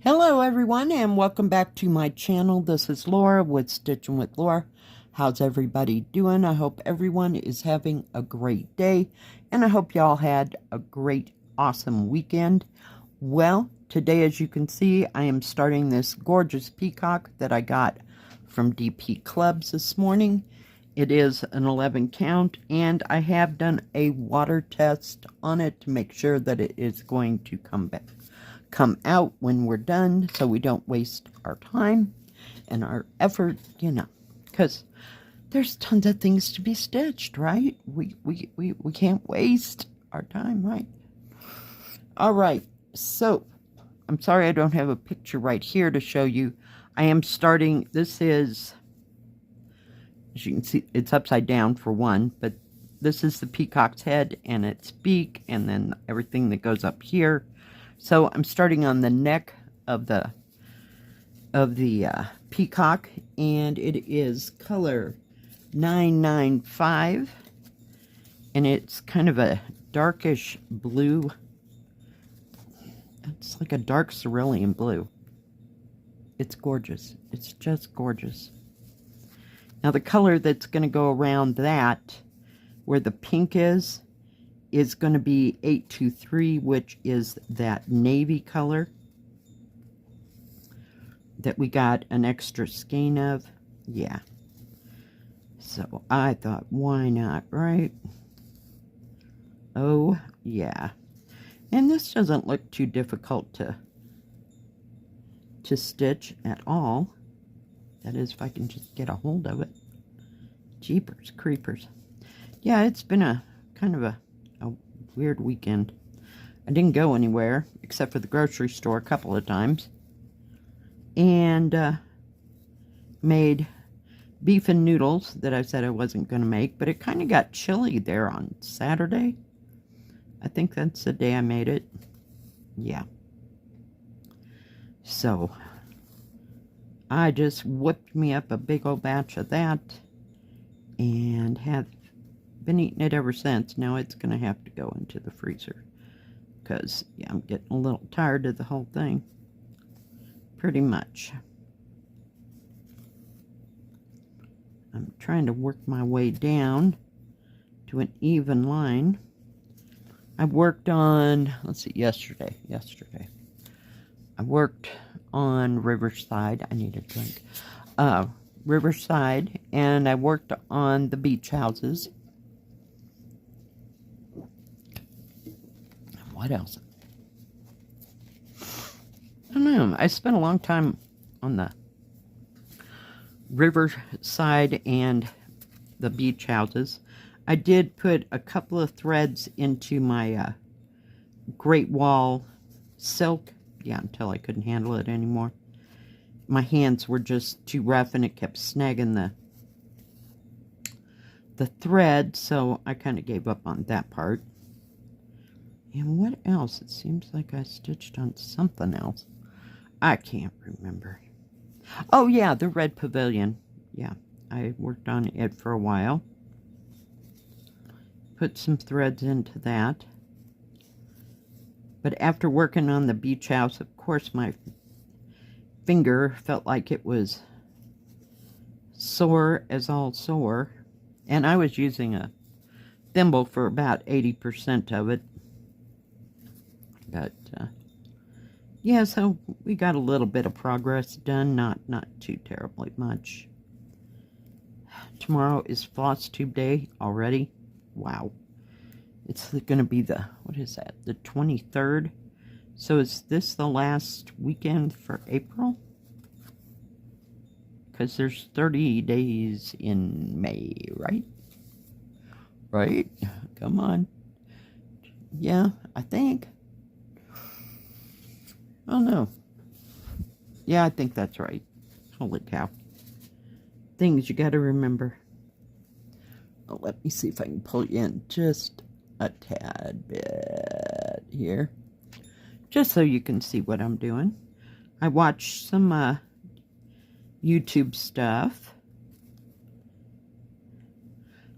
Hello everyone and welcome back to my channel. This is Laura with Stitchin with Laura. How's everybody doing? I hope everyone is having a great day and I hope y'all had a great awesome weekend. Well, today as you can see I am starting this gorgeous peacock that I got from DPClubs this morning. It is an 11 count and I have done a water test on it to make sure that it is going to come out when we're done so we don't waste our time and our effort, because there's tons of things to be stitched, right? We can't waste our time, right? All right, so I'm sorry I don't have a picture right here to show you. I am starting, this is, as you can see, it's upside down for one, but this is the peacock's head and its beak and then everything that goes up here. So I'm starting on the neck of the peacock, and it is color 995, and it's kind of a darkish blue. It's like a dark cerulean blue. It's gorgeous. It's just gorgeous. Now the color that's going to go around that, where the pink is going to be 823, which is that navy color that we got an extra skein of. Yeah. So I thought, why not, right? Oh, yeah. And this doesn't look too difficult to stitch at all. That is, if I can just get a hold of it. Jeepers creepers. Yeah, it's been a kind of a weird weekend. I didn't go anywhere except for the grocery store a couple of times, and made beef and noodles that I said I wasn't going to make, but it kind of got chilly there on Saturday. I think that's the day I made it. Yeah. So I just whipped me up a big old batch of that and have been eating it ever since. Now it's going to have to go into the freezer because, yeah, I'm getting a little tired of the whole thing. Pretty much. I'm trying to work my way down to an even line. I worked on, let's see, yesterday. I worked on Riverside. I need a drink. Riverside, and I worked on the beach houses. What else? I don't know. I spent a long time on the riverside and the beach houses. I did put a couple of threads into my Great Wall silk. Yeah, until I couldn't handle it anymore. My hands were just too rough and it kept snagging the thread, so I kind of gave up on that part. And what else? It seems like I stitched on something else. I can't remember. Oh, yeah, the red pavilion. Yeah, I worked on it for a while. Put some threads into that. But after working on the beach house, of course, my finger felt like it was sore as all sore. And I was using a thimble for about 80% of it. But, yeah, so we got a little bit of progress done, not too terribly much. Tomorrow is floss tube day already. Wow. It's going to be the, what is that, the 23rd? So is this the last weekend for April? Because there's 30 days in May, right? Right? Come on. Yeah, I think. Oh, no. Yeah, I think that's right. Holy cow. Things you gotta remember. Oh, let me see if I can pull you in just a tad bit here. Just so you can see what I'm doing. I watched some YouTube stuff.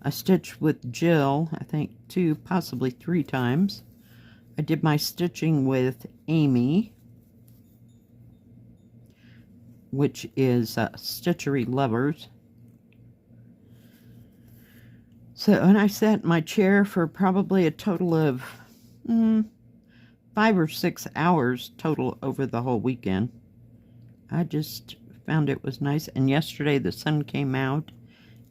I stitched with Jill, I think 2, possibly 3 times. I did my stitching with Amy. which is Stitchery Lovers. So, and I sat in my chair for probably a total of 5 or 6 hours total over the whole weekend. I just found it was nice. And yesterday the sun came out.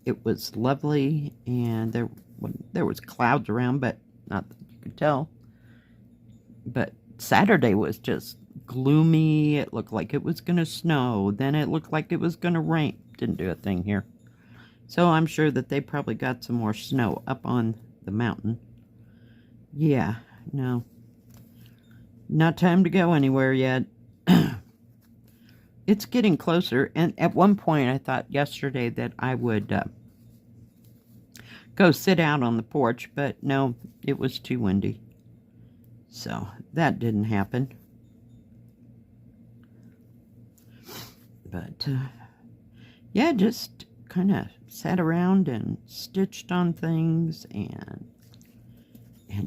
It was lovely, and there was clouds around, but not that you could tell. But Saturday was just gloomy. It looked like it was going to snow. Then it looked like it was going to rain. Didn't do a thing here. So I'm sure that they probably got some more snow up on the mountain. Yeah, no. Not time to go anywhere yet. It's getting closer. And at one point I thought yesterday that I would go sit out on the porch. But no, it was too windy. So that didn't happen. But yeah, just kind of sat around and stitched on things and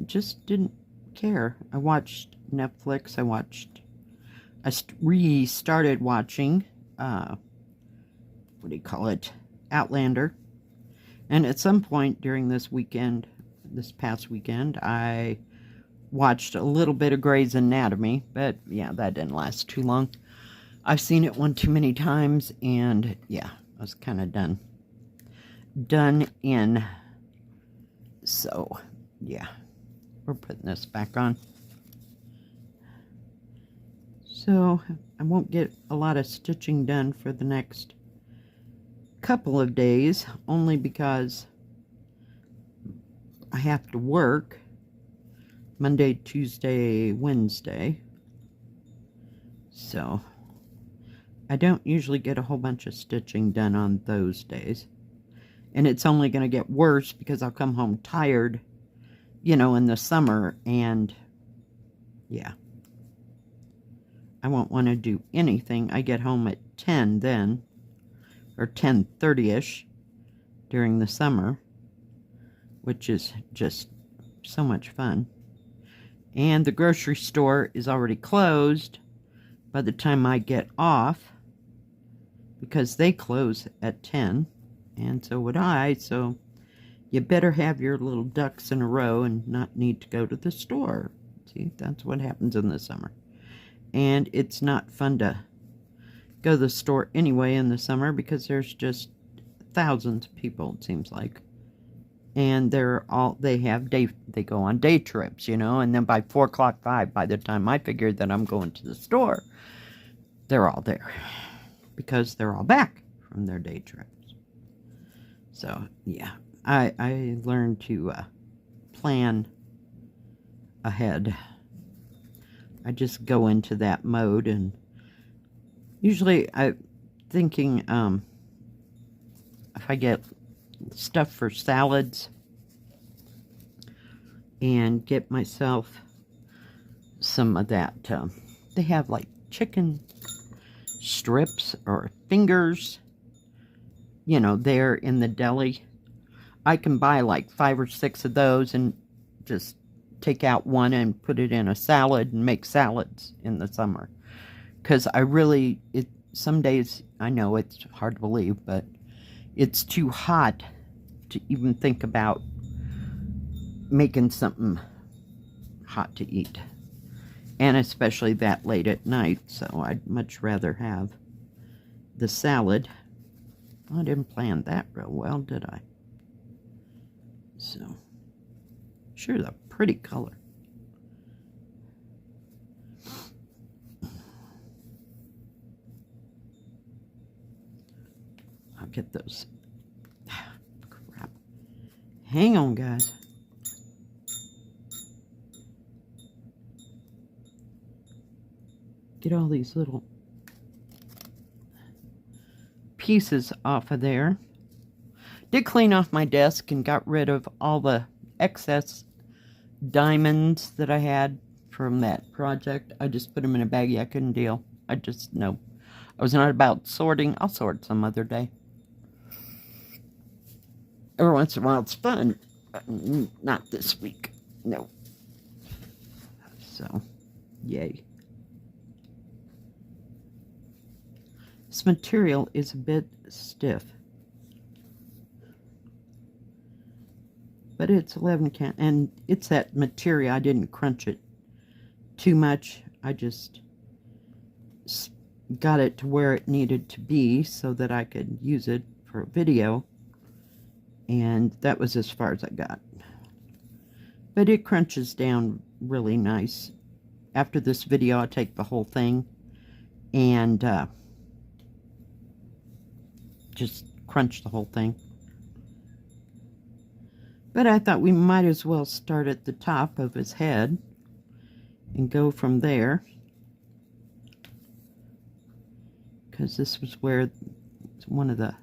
just didn't care. I watched Netflix. I restarted watching what do you call it, Outlander. And at some point during this past weekend, I watched a little bit of Grey's Anatomy, but yeah, that didn't last too long. I've seen it one too many times, and yeah, I was kind of done in. So yeah, we're putting this back on. So I won't get a lot of stitching done for the next couple of days, only because I have to work Monday, Tuesday, Wednesday. So I don't usually get a whole bunch of stitching done on those days. And it's only going to get worse because I'll come home tired, you know, in the summer. And yeah, I won't want to do anything. I get home at 10 then, or 10:30ish during the summer, which is just so much fun. And the grocery store is already closed by the time I get off, because they close at 10, and so would I. So you better have your little ducks in a row and not need to go to the store. See, that's what happens in the summer. And it's not fun to go to the store anyway in the summer because there's just thousands of people, it seems like. And they go on day trips, you know, and then by 4 o'clock, 5, by the time I figured that I'm going to the store, they're all there because they're all back from their day trips. So yeah, I learned to plan ahead. I just go into that mode, and usually I'm thinking if I get stuff for salads and get myself some of that, they have like chicken strips or fingers, you know, there in the deli. I can buy like 5 or 6 of those and just take out one and put it in a salad and make salads in the summer. Because some days, I know it's hard to believe, but it's too hot to even think about making something hot to eat. And especially that late at night, so I'd much rather have the salad. I didn't plan that real well, did I? So, sure, the pretty color. I'll get those. Crap. Hang on, guys. Get all these little pieces off of there. Did clean off my desk and got rid of all the excess diamonds that I had from that project. I just put them in a baggie. I couldn't deal. I was not about sorting. I'll sort some other day. Every once in a while it's fun. Not this week. No. So, yay. This material is a bit stiff. But it's 11 count, and it's that material. I didn't crunch it too much. I just got it to where it needed to be so that I could use it for a video. And that was as far as I got. But it crunches down really nice. After this video, I'll take the whole thing and just crunch the whole thing. But I thought we might as well start at the top of his head and go from there, because this was where one of the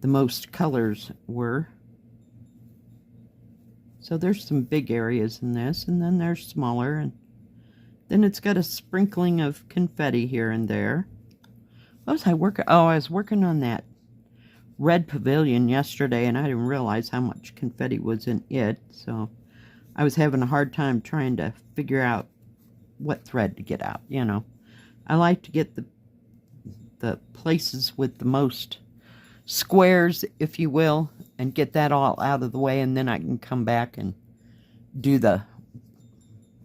most colors were. So there's some big areas in this, and then there's smaller, and then it's got a sprinkling of confetti here and there. What was I working? Oh, I was working on that red pavilion yesterday, and I didn't realize how much confetti was in it, so I was having a hard time trying to figure out what thread to get out, you know. I like to get the places with the most squares, if you will, and get that all out of the way, and then I can come back and do the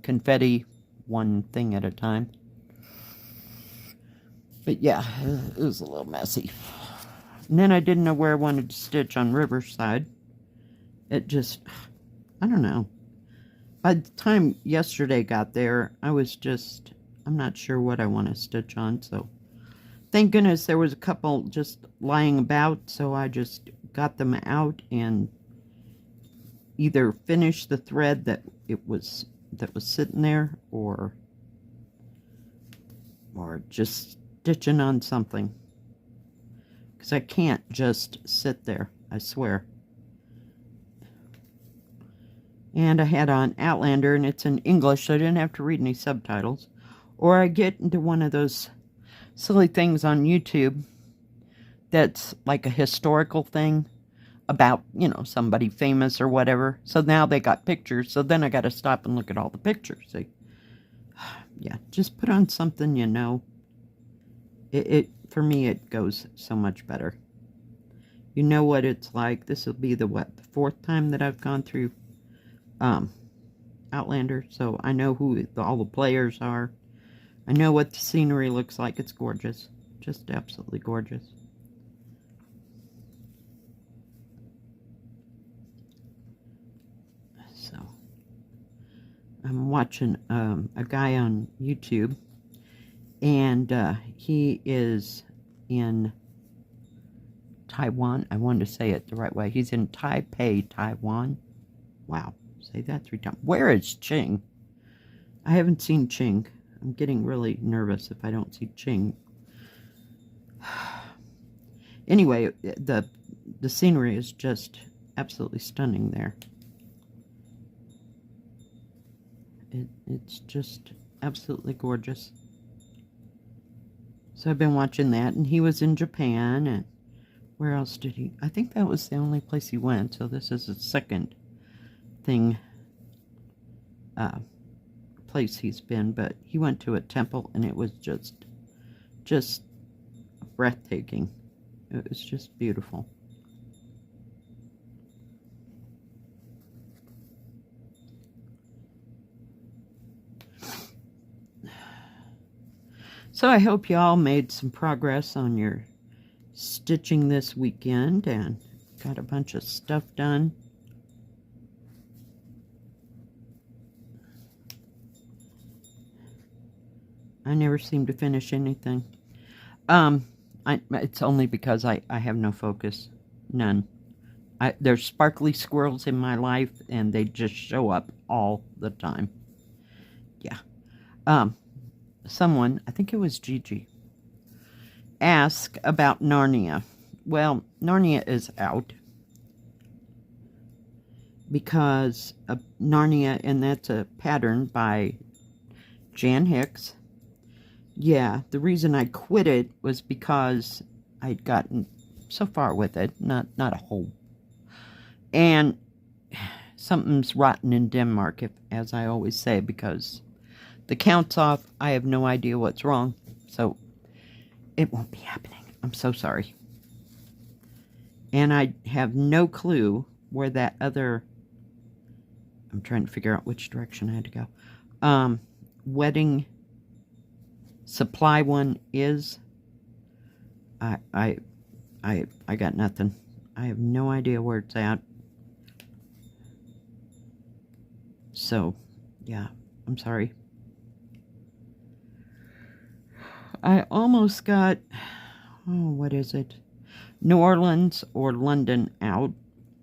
confetti one thing at a time. But yeah, it was a little messy. And then I didn't know where I wanted to stitch on Riverside. It just, I don't know. By the time yesterday got there, I was just, I'm not sure what I want to stitch on. So thank goodness there was a couple just lying about. So I just got them out and either finished the thread that was sitting there, or just stitching on something. Because I can't just sit there, I swear. And I had on Outlander, and it's in English, so I didn't have to read any subtitles. Or I get into one of those silly things on YouTube that's like a historical thing about, you know, somebody famous or whatever. So now they got pictures, so then I got to stop and look at all the pictures. See? Yeah, just put on something you know. For me, it goes so much better. You know what it's like. This will be the fourth time that I've gone through Outlander, so I know who all the players are. I know what the scenery looks like. It's gorgeous. Just absolutely gorgeous. So, I'm watching a guy on YouTube, and he is in Taiwan. I wanted to say it the right way. He's in Taipei, Taiwan. Wow, say that 3 times. Where is Ching? I haven't seen Ching. I'm getting really nervous if I don't see Ching. Anyway, the scenery is just absolutely stunning there. It's just absolutely gorgeous. So I've been watching that, and he was in Japan, and where else did he? I think that was the only place he went, so this is the second thing, place he's been, but he went to a temple, and it was just breathtaking. It was just beautiful. So I hope you all made some progress on your stitching this weekend and got a bunch of stuff done. I never seem to finish anything. It's only because I have no focus. None. There's sparkly squirrels in my life, and they just show up all the time. Yeah. Someone, I think it was Gigi, asked about Narnia. Well, Narnia is out because of Narnia, and that's a pattern by Jan Hicks. Yeah, the reason I quit it was because I'd gotten so far with it, not a whole. And something's rotten in Denmark, as I always say, because the count's off. I have no idea what's wrong. So it won't be happening. I'm so sorry. And I have no clue where that other, I'm trying to figure out which direction I had to go. Wedding supply one is. I got nothing. I have no idea where it's at. So, yeah, I'm sorry. I almost got, oh, what is it? New Orleans or London out,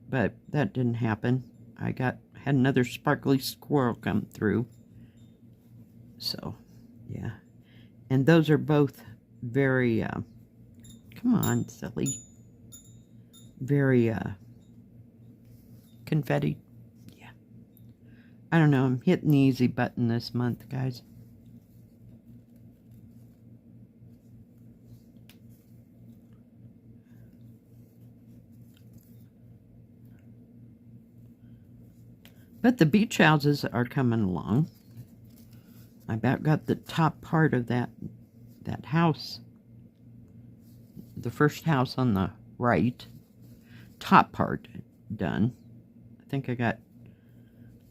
but that didn't happen. I had another sparkly squirrel come through. So, yeah. And those are both very, come on, silly. Very, confetti. Yeah. I don't know, I'm hitting the easy button this month, guys. But the beach houses are coming along. I about got the top part of that house. The first house on the right. Top part done. I think I got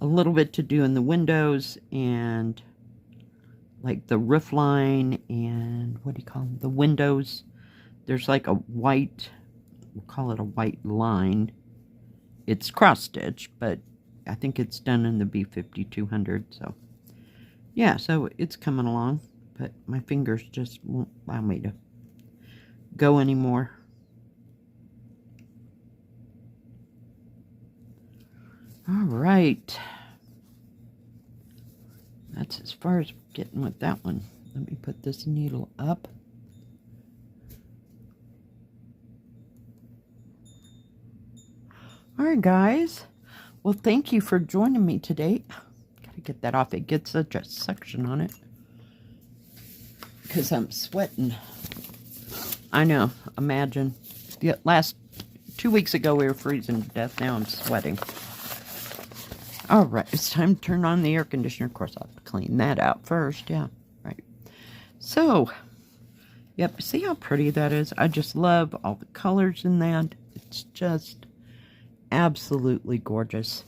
a little bit to do in the windows and like the roof line and what do you call them? The windows. There's like a white, we'll call it a white line. It's cross stitch, but I think it's done in the B5200, so yeah, so it's coming along, but my fingers just won't allow me to go anymore. All right, that's as far as getting with that one. Let me put this needle up. All right, guys. Well, thank you for joining me today. Gotta get that off. It gets such a suction on it. Because I'm sweating. I know. Imagine. The last 2 weeks ago, we were freezing to death. Now I'm sweating. Alright, it's time to turn on the air conditioner. Of course, I'll have to clean that out first. Yeah, right. So, yep. See how pretty that is? I just love all the colors in that. It's just absolutely gorgeous.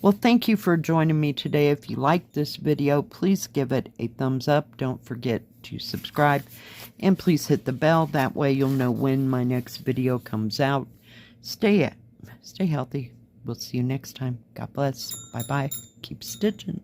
Well, thank you for joining me today. If you liked this video, please give it a thumbs up. Don't forget to subscribe and please hit the bell. That way you'll know when my next video comes out. Stay healthy. We'll see you next time. God bless. Bye-bye. Keep stitching.